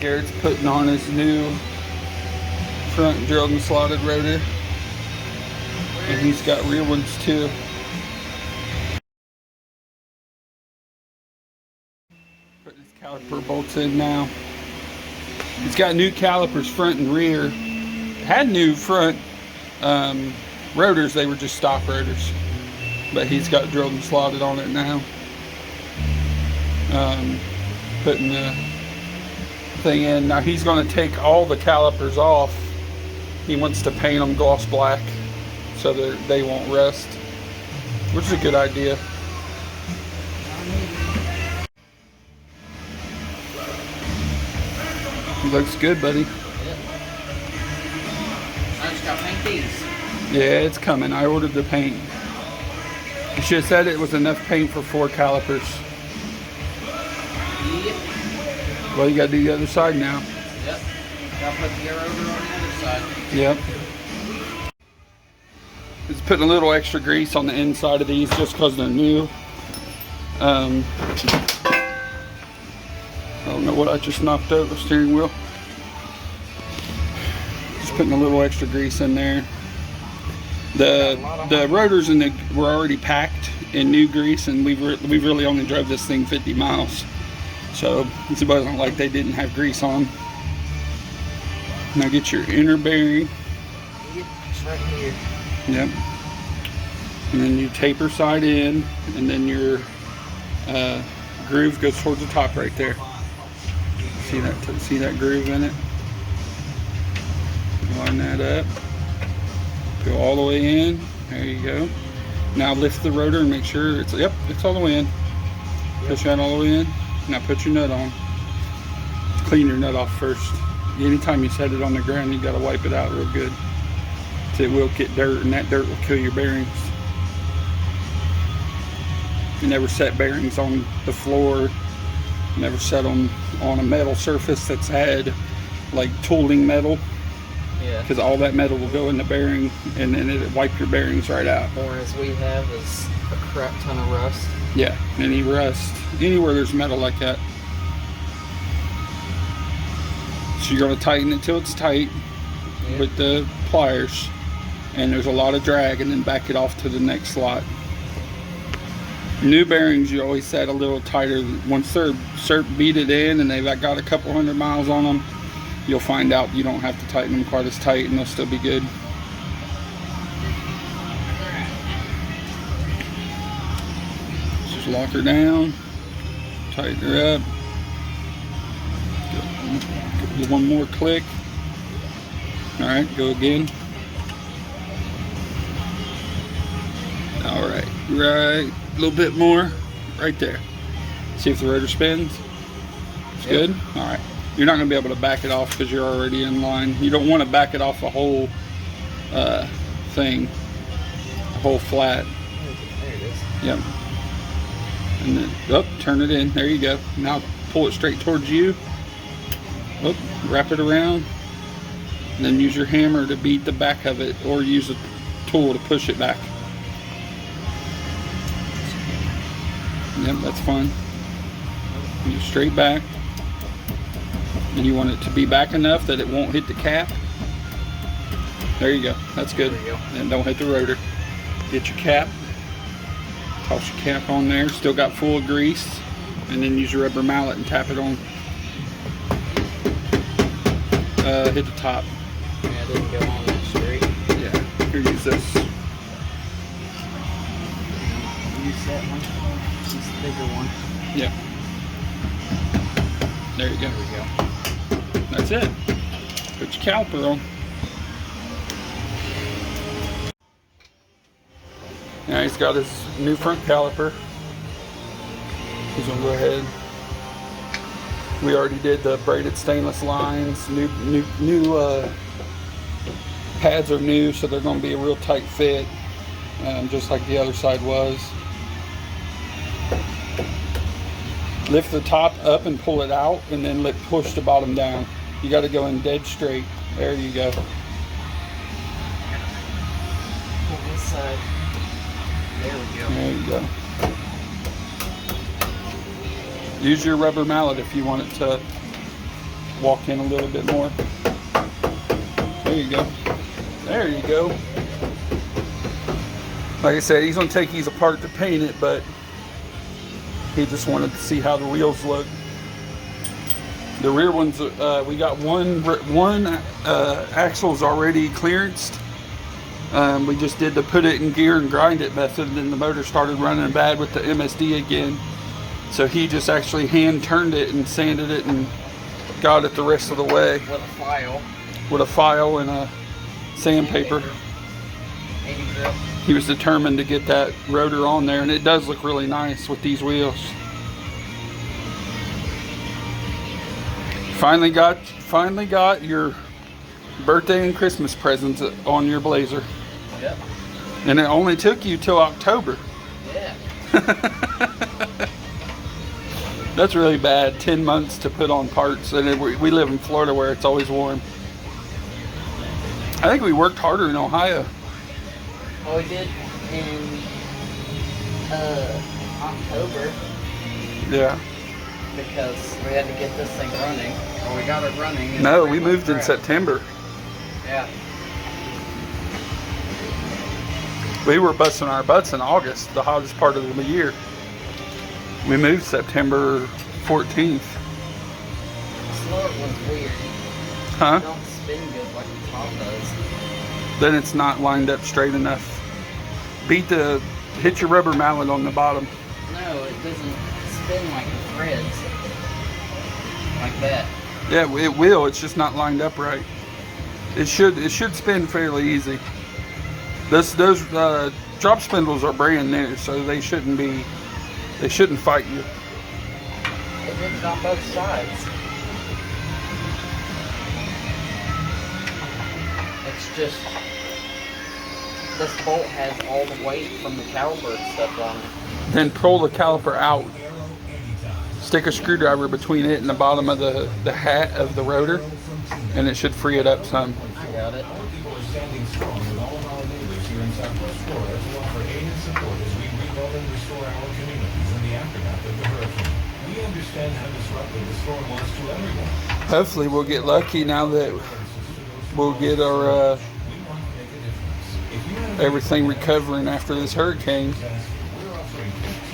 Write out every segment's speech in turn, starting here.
Garrett's putting on his new front drilled and slotted rotor. And he's got rear ones too. Putting his caliper bolts in now. He's got new calipers front and rear. Had new front rotors, they were just stock rotors. But he's got drilled and slotted on it now. Putting the thing in. Now he's going to take all the calipers off. He wants to paint them gloss black so that they won't rust, which is a good idea. He looks good, buddy. I just got to paint these. Yeah, it's coming. I ordered the paint. You should have said it was enough paint for 4 calipers. Yep. Well, you got to do the other side now. Yep. Got to put the rotor on the other side. Yep. Just putting a little extra grease on the inside of these just because they're new. I don't know what I just knocked out the steering wheel. Just putting a little extra grease in there. The rotors in were already packed in new grease, and we really only drove this thing 50 miles. So it wasn't like they didn't have grease on. Now get your inner bearing. It's right here. Yep. And then you taper side in, and then your groove goes towards the top right there. See that groove in it? Line that up. Go all the way in. There you go. Now lift the rotor and make sure it's all the way in. Push that all the way in. Now put your nut on. Clean your nut off first. Anytime you set it on the ground, you got to wipe it out real good. So it will get dirt, and that dirt will kill your bearings. You never set bearings on the floor. Never set them on a metal surface that's had like tooling metal. Yeah. Because all that metal will go in the bearing, and then it'll wipe your bearings right out. Or as we have is a crap ton of rust. Yeah, any rust. Anywhere there's metal like that. So you're going to tighten it till it's tight with the pliers. And there's a lot of drag, and then back it off to the next slot. New bearings, you always set a little tighter. Once they're beaded in and they've got a couple 100 miles on them, you'll find out you don't have to tighten them quite as tight, and they'll still be good. Just lock her down, tighten her up. Give one more click. All right, go again. All right, a little bit more, right there. See if the rotor spins. It's good. All right. You're not going to be able to back it off because you're already in line. You don't want to back it off a whole thing, a whole flat. There it is. Yep. And then, turn it in. There you go. Now pull it straight towards you. Wrap it around. And then use your hammer to beat the back of it, or use a tool to push it back. Yep, that's fine. You straight back. And you want it to be back enough that it won't hit the cap. There you go. That's good. There you go. And don't hit the rotor. Get your cap. Toss your cap on there. Still got full of grease. And then use your rubber mallet and tap it on. Hit the top. Yeah, it didn't go on that straight. Yeah. Here, use this. Use that one. Use the bigger one. Yeah. There you go. There we go. That's it. Put your caliper on. Now he's got his new front caliper. He's gonna go ahead. We already did the braided stainless lines. New pads are new, so they're gonna be a real tight fit, just like the other side was. Lift the top up and pull it out, and then push the bottom down. You got to go in dead straight. There you go. Pull this side. There we go. There you go. Use your rubber mallet if you want it to walk in a little bit more. There you go. There you go. Like I said, he's going to take these apart to paint it, but he just wanted to see how the wheels look. The rear ones, we got one axle's already clearanced. We just did the put it in gear and grind it method, and then the motor started running bad with the MSD again. So he just actually hand turned it and sanded it and got it the rest of the way. With a file. With a file and a sandpaper. 80 grip. He was determined to get that rotor on there, and it does look really nice with these wheels. Finally got your birthday and Christmas presents on your Blazer. Yep. And it only took you till October. Yeah. That's really bad. 10 months to put on parts, and we live in Florida where it's always warm. I think we worked harder in Ohio. Oh, we did in October. Yeah. Because we had to get this thing running. Well, we got it running. No, we moved in September. Yeah. We were busting our butts in August, the hottest part of the year. We moved September 14th. The slower one's weird. Huh? It don't spin good like the top does. Then it's not lined up straight enough. Hit your rubber mallet on the bottom. No, it doesn't spin like the threads. Like that. Yeah, it will. It's just not lined up right. It should spin fairly easy. Those drop spindles are brand new, so they shouldn't fight you. It did it on both sides. It's just this bolt has all the weight from the caliper and stuff on it. Then pull the caliper out. Stick a screwdriver between it and the bottom of the hat of the rotor, and it should free it up some. I got it. Hopefully we'll get lucky now that we'll get our everything recovering after this hurricane,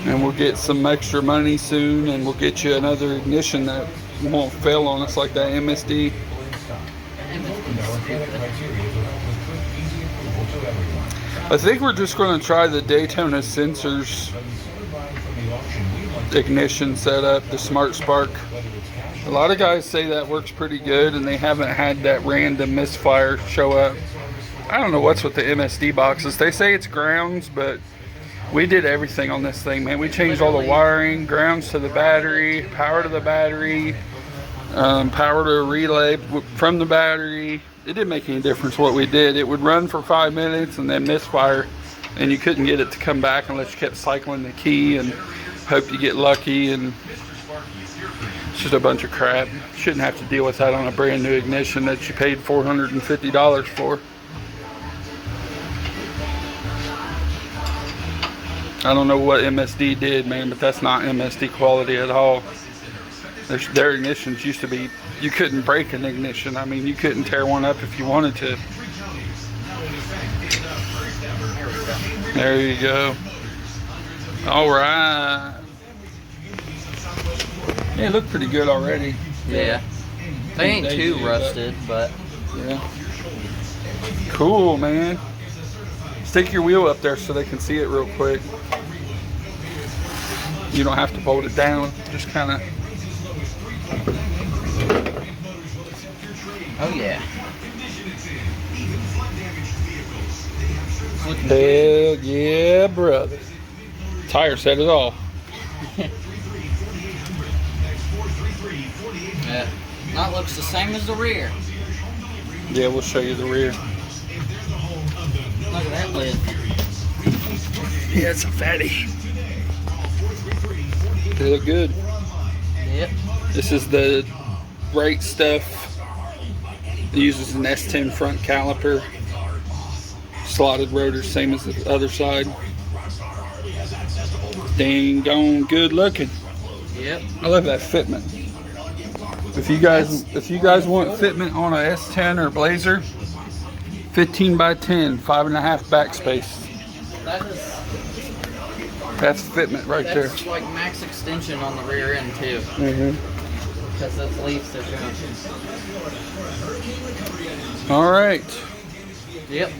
and we'll get some extra money soon, and we'll get you another ignition that won't fail on us like that MSD. I think we're just going to try the Daytona Sensors ignition setup, the Smart Spark. A lot of guys say that works pretty good, and they haven't had that random misfire show up. I don't know what's with the MSD boxes. They say it's grounds, but we did everything on this thing, man. We changed all the wiring, grounds to the battery, power to the battery, power to a relay from the battery. It didn't make any difference what we did. It would run for 5 minutes and then misfire, and you couldn't get it to come back unless you kept cycling the key and hope you get lucky, and it's just a bunch of crap. Shouldn't have to deal with that on a brand new ignition that you paid $450 for. I don't know what MSD did, man, but that's not MSD quality at all. Their ignitions used to be, you couldn't break an ignition. I mean, you couldn't tear one up if you wanted to. There you go. All right. Yeah, it looked pretty good already. Yeah. They ain't too rusted, but yeah. Cool, man. Stick your wheel up there so they can see it real quick. You don't have to bolt it down. Just kind of. oh yeah. Hell yeah, brother. Tire set it all. Yeah. That looks the same as the rear. Yeah, we'll show you the rear. Look at that lid. Yeah, it's a fatty. They look good. Yep. This is the brake stuff. It uses an S10 front caliper. Slotted rotors, same as the other side. Dang gone good looking. Yep. I love that fitment. If you guys want fitment on a S10 or Blazer, 15 by 10, 5.5 backspace. That's fitment right there. That's like max extension on the rear end too. Because that's leaf so good. All right. Yep.